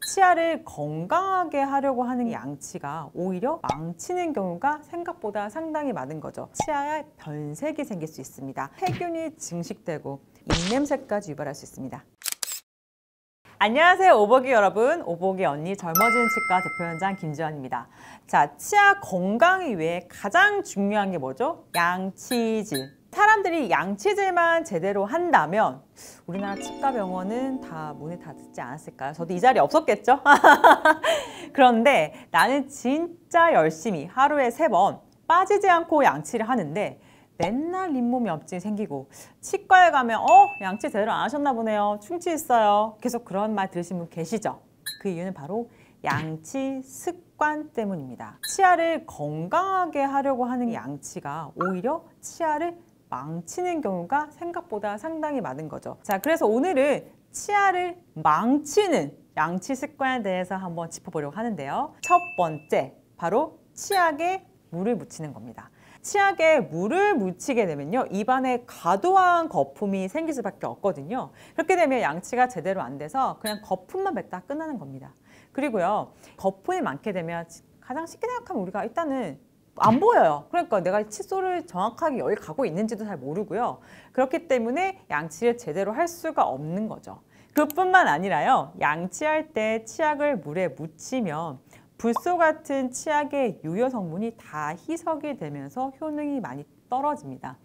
치아를 건강하게 하려고 하는 양치가 오히려 망치는 경우가 생각보다 상당히 많은 거죠. 치아에 변색이 생길 수 있습니다. 세균이 증식되고 입냄새까지 유발할 수 있습니다. 안녕하세요, 오보기 여러분. 오보기 언니 젊어지는 치과 대표연장 김지연입니다. 자, 치아 건강을 위해 가장 중요한 게 뭐죠? 양치질. 사람들이 양치질만 제대로 한다면 우리나라 치과 병원은 다 문을 닫지 않았을까요? 저도 이 자리에 없었겠죠? 그런데 나는 진짜 열심히 하루에 3번 빠지지 않고 양치를 하는데 맨날 잇몸 염증이 생기고 치과에 가면 양치 제대로 안 하셨나 보네요. 충치 있어요. 계속 그런 말 들으신 분 계시죠? 그 이유는 바로 양치 습관 때문입니다. 치아를 건강하게 하려고 하는 양치가 오히려 치아를 망치는 경우가 생각보다 상당히 많은 거죠. 자, 그래서 오늘은 치아를 망치는 양치 습관에 대해서 한번 짚어보려고 하는데요. 첫 번째, 바로 치약에 물을 묻히는 겁니다. 치약에 물을 묻히게 되면요, 입안에 과도한 거품이 생길 수밖에 없거든요. 그렇게 되면 양치가 제대로 안 돼서 그냥 거품만 뱉다 끝나는 겁니다. 그리고요, 거품이 많게 되면 가장 쉽게 생각하면 우리가 일단은 안 보여요. 그러니까 내가 칫솔을 정확하게 여기 가고 있는지도 잘 모르고요. 그렇기 때문에 양치를 제대로 할 수가 없는 거죠. 그뿐만 아니라요, 양치할 때 치약을 물에 묻히면 불소 같은 치약의 유효 성분이 다 희석이 되면서 효능이 많이 떨어집니다.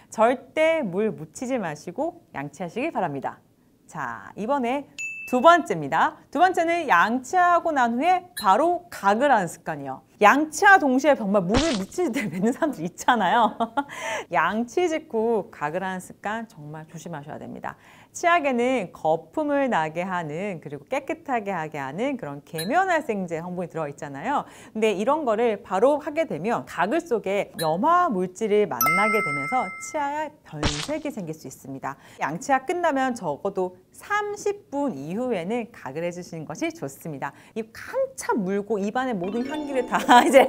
절대 물 묻히지 마시고 양치하시길 바랍니다. 자, 이번에 두 번째입니다. 두 번째는 양치하고 난 후에 바로 각을 하는 습관이에요. 양치와 동시에 정말 물을 묻히지 않는 사람들 있잖아요. 양치 직후 각을 하는 습관 정말 조심하셔야 됩니다. 치약에는 거품을 나게 하는, 그리고 깨끗하게 하게 하는 그런 계면활생제 성분이 들어있잖아요. 근데 이런 거를 바로 하게 되면 가글 속에 염화 물질을 만나게 되면서 치아에 변색이 생길 수 있습니다. 양치가 끝나면 적어도 30분 이후에는 가글 해주시는 것이 좋습니다. 입 한참 물고 입안의 모든 향기를 다 이제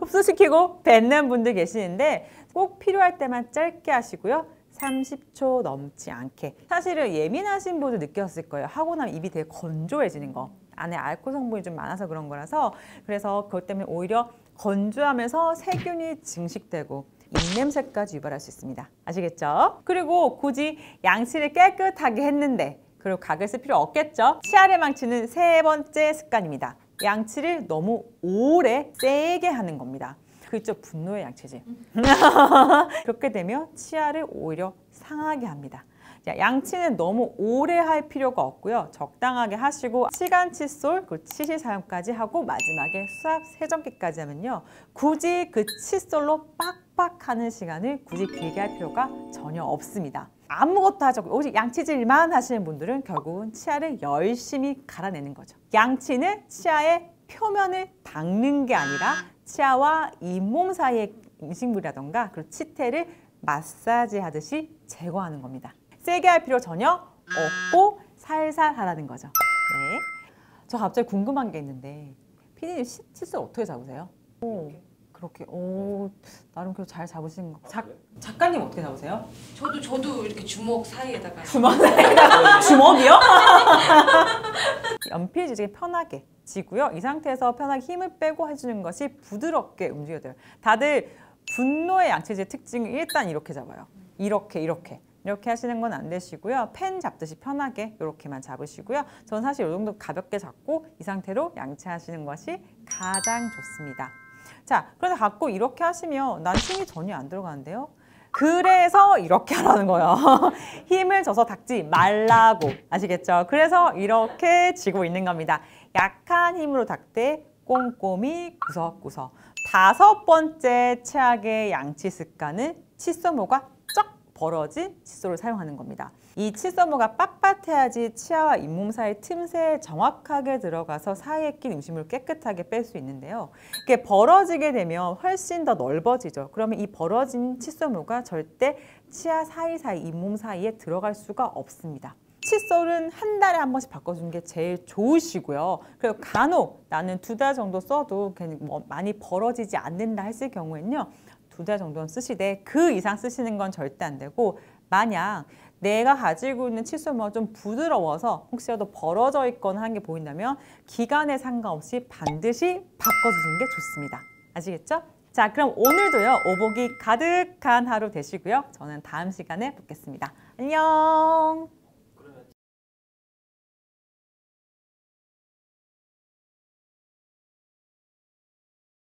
흡수시키고 뱉는 분들 계시는데 꼭 필요할 때만 짧게 하시고요. 30초 넘지 않게. 사실은 예민하신 분도 느꼈을 거예요. 하고 나면 입이 되게 건조해지는 거. 안에 알코올 성분이 좀 많아서 그런 거라서, 그래서 그것 때문에 오히려 건조하면서 세균이 증식되고 입냄새까지 유발할 수 있습니다. 아시겠죠? 그리고 굳이 양치를 깨끗하게 했는데 그리고 각을 쓸 필요 없겠죠? 치아를 망치는 세 번째 습관입니다. 양치를 너무 오래 세게 하는 겁니다. 그죠? 분노의 양치질. 그렇게 되면 치아를 오히려 상하게 합니다. 자, 양치는 너무 오래 할 필요가 없고요. 적당하게 하시고 치간 칫솔, 그 치실 사용까지 하고 마지막에 수압 세정기까지 하면요, 굳이 그 칫솔로 빡빡 하는 시간을 굳이 길게 할 필요가 전혀 없습니다. 아무것도 하지 않고 오직 양치질만 하시는 분들은 결국은 치아를 열심히 갈아내는 거죠. 양치는 치아의 표면을 닦는 게 아니라 치아와 잇몸 사이의 음식물이라던가 그리고 치태를 마사지 하듯이 제거하는 겁니다. 세게 할 필요 전혀 없고 살살 하라는 거죠. 네. 저 갑자기 궁금한 게 있는데 피디님 칫솔 어떻게 잡으세요? 그렇게 나름 그래도 잘 잡으시는 거. 작가님 어떻게 잡으세요? 저도 이렇게 주먹 사이에다가. 주먹이요? 연필 지지기 편하게 지고요. 이 상태에서 편하게 힘을 빼고 해주는 것이 부드럽게 움직여야 돼요. 다들 분노의 양치질 특징이 일단 이렇게 잡아요. 이렇게 하시는 건 안 되시고요. 펜 잡듯이 편하게 이렇게만 잡으시고요. 저는 사실 이 정도 가볍게 잡고 이 상태로 양치하시는 것이 가장 좋습니다. 자, 그런데 자꾸 이렇게 하시면 난 힘이 전혀 안 들어가는데요. 그래서 이렇게 하라는 거예요. 힘을 줘서 닦지 말라고. 아시겠죠? 그래서 이렇게 쥐고 있는 겁니다. 약한 힘으로 닦되 꼼꼼히 구석구석. 다섯 번째 치약의 양치 습관은 칫솔모가 쩍 벌어진 칫솔을 사용하는 겁니다. 이 칫솔모가 빳빳해야지 치아와 잇몸 사이 틈새에 정확하게 들어가서 사이에 낀 음식물을 깨끗하게 뺄 수 있는데요. 이게 벌어지게 되면 훨씬 더 넓어지죠. 그러면 이 벌어진 칫솔모가 절대 치아 사이사이, 잇몸 사이에 들어갈 수가 없습니다. 칫솔은 한 달에 한 번씩 바꿔주는 게 제일 좋으시고요. 그리고 간혹 나는 2달 정도 써도 많이 벌어지지 않는다 했을 경우에는요, 2달 정도는 쓰시되 그 이상 쓰시는 건 절대 안 되고, 만약 내가 가지고 있는 칫솔모가 좀 부드러워서 혹시라도 벌어져 있거나 한 게 보인다면 기간에 상관없이 반드시 바꿔주시는 게 좋습니다. 아시겠죠? 자, 그럼 오늘도요, 오복이 가득한 하루 되시고요. 저는 다음 시간에 뵙겠습니다. 안녕!